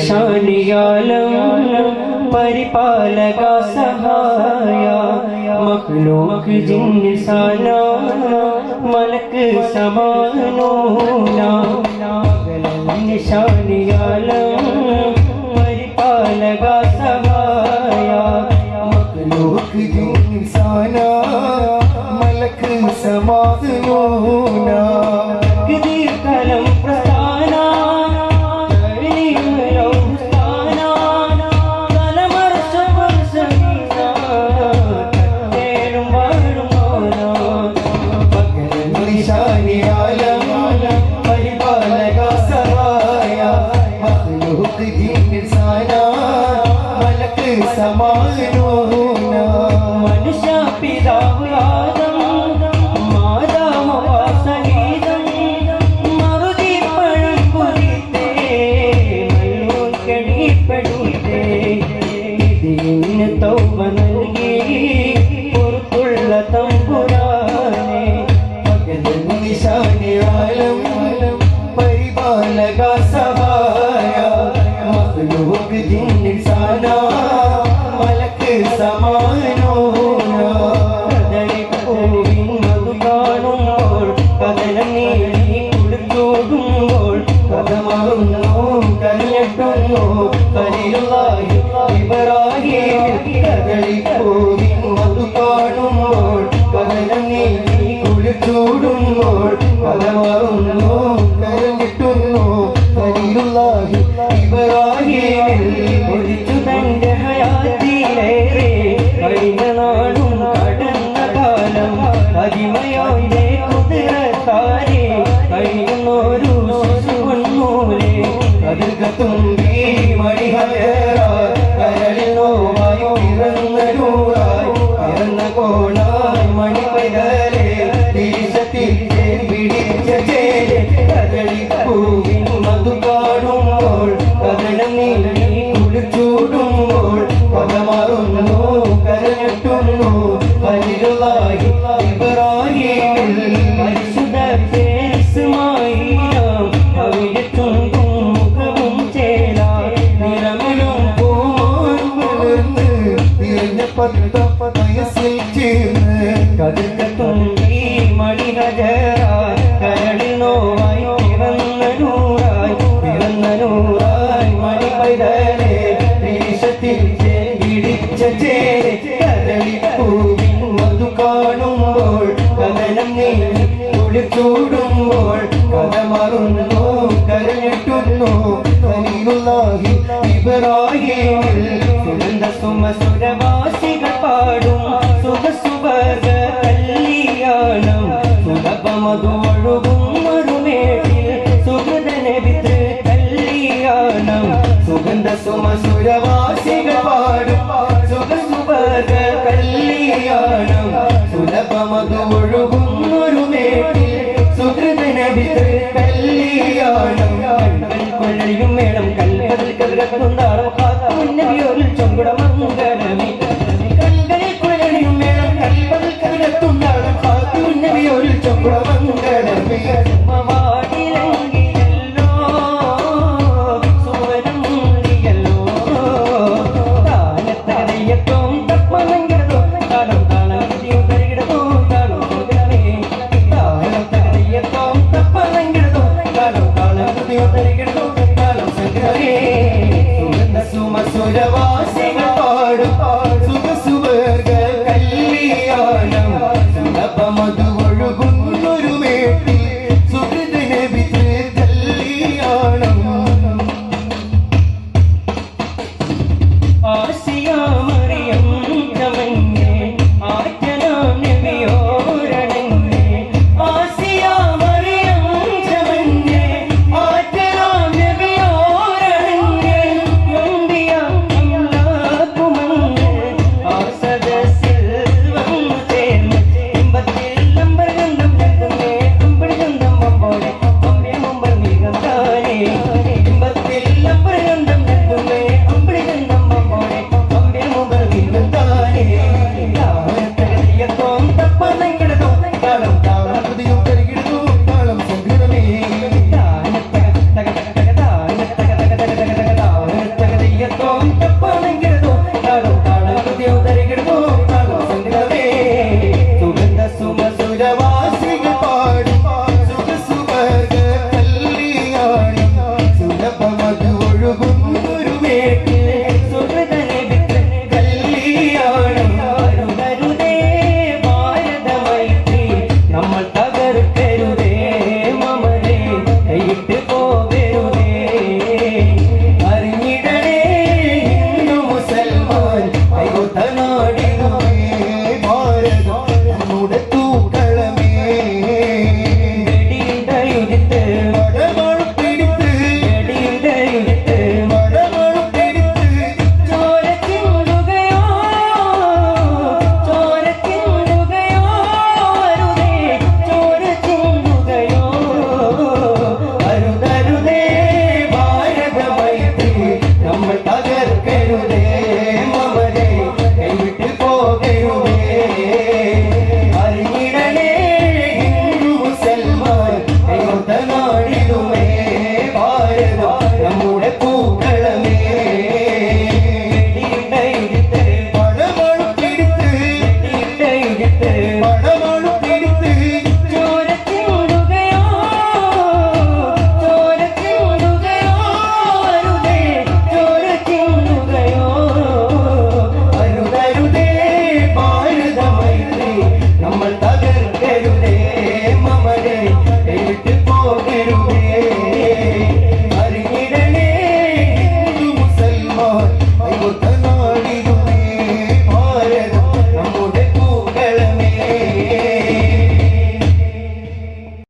निशानियालम परिपालका सहाया मखलूक जिन्साना मलक समानूना निशानियालम परिपालका सहाया मखलूक जिन्साना मलक समानूना कदीर कलम प्रसाना मनुष्य पिताവ് ആദം മാതാവ് വാസനീതം മറുതി പഴം കുരിത്തേ മല്ലൂൻ കടിപ്പെടുത്തേ ഇതിന് തൗബ നൽകി പുറത്തുള്ള തമ്പുരാനെ മകൻ നിശാനി ആലം പരിപാലക സഹായ മഖ്ലൂഖ് ജിൻസാനാ സമാനോനാ കദളിപ്പൂവിൻ മധു കാണുമ്പോൾ കദളം നീ കുളിച്ചോടുമ്പോൾ കഥമാറുന്നു കല്ലിട്ടുന്നു ഖലീലുള്ളാഹി ഇബ്രാഹീം കദളിപ്പൂവിൻ മധു കാണുമ്പോൾ കദളം നീ കുളിച്ചോടുമ്പോൾ കഥമാറുന്നു കല്ലിട്ടുന്നു ഖലീലുള്ളാഹി ഇബ്രാഹീം ഒളിച്ചു തന്റെ ഹയാത്തിലേറെ കഴിഞ്ഞ നാളും കടന്ന കാലം അരിമയോന്റെ കുതിരത്താരെ കഴിയുന്നൊരു ശിശുവന്നൂരെ കതിർകത്തുമ്പി മണിഹര കരളിൽ നോവായി പിറന്നൂറായി പിറന്ന കോണായി മണിപ്പൈതലെ തിരിശത്തിൽ പിടിച്ച ചേരെ കദളിപ്പൂവിൻ മധു കാണുമ്പോൾ കദളം നീ കുളിച്ചൂടുമ്പോൾ പദമാറുന്നു കരഞ്ഞിട്ടുന്നു ഖലീലുള്ളാഹി ഇബ്രാഹീം പരിശുദ്ധ ഇസ്മാഈലും അവിടെ ചുണ്ടും മുഖവും ചേല നിറമിലും പൂമോൻ വളർന്ന് നിറഞ്ഞ വയസ്സിൽ ചേർന്ന് കതിർക്കത്തുമ്പി മണിഹജറ കരളിൽ നോവായി പിറന്ന നൂറായി മണിപ്പൈതലെ ദേശത്തിൽ ഇടിച്ച ചേരെ കദളിപ്പൂവിൻ മധു കാണുമ്പോൾ കദളം നീ കുളിച്ചൂടുമ്പോൾ കഥമാറുന്നു കരഞ്ഞിട്ടുന്നു ഖലീലുള്ളാഹി ഇബ്രാഹീം സുഗന്ധ സുമസുരവാസികൾ പാടും സുഖസുവർഗ കല്യാണം സുലഭമധു ഒഴുകും മറുമേട്ടിൽ സുഹൃദനബിതൃ കല്യാണം സുഗന്ധ സുമസുരവാസികൾ പാടും സുഖസുവർഗ കല്യാണം സുലഭമധു ഒഴുകും മറുമേട്ടിൽ സുഹൃദനബിതൃ കല്യാണം കൊള്ളയും മേളം കൽപ്പതിൽ കതിരത്തുണ്ടാറും കാത്തുന്നവിയോരിൽ ചൊങ്കുട മംഗളമേ കൽകളിൽ കൊള്ളയും മേളം കൽപ്പതിൽ കതിരത്തുണ്ടാറും കാത്തുന്നവിയോരിൽ ചൊങ്കുട മംഗളമേ സുരവാ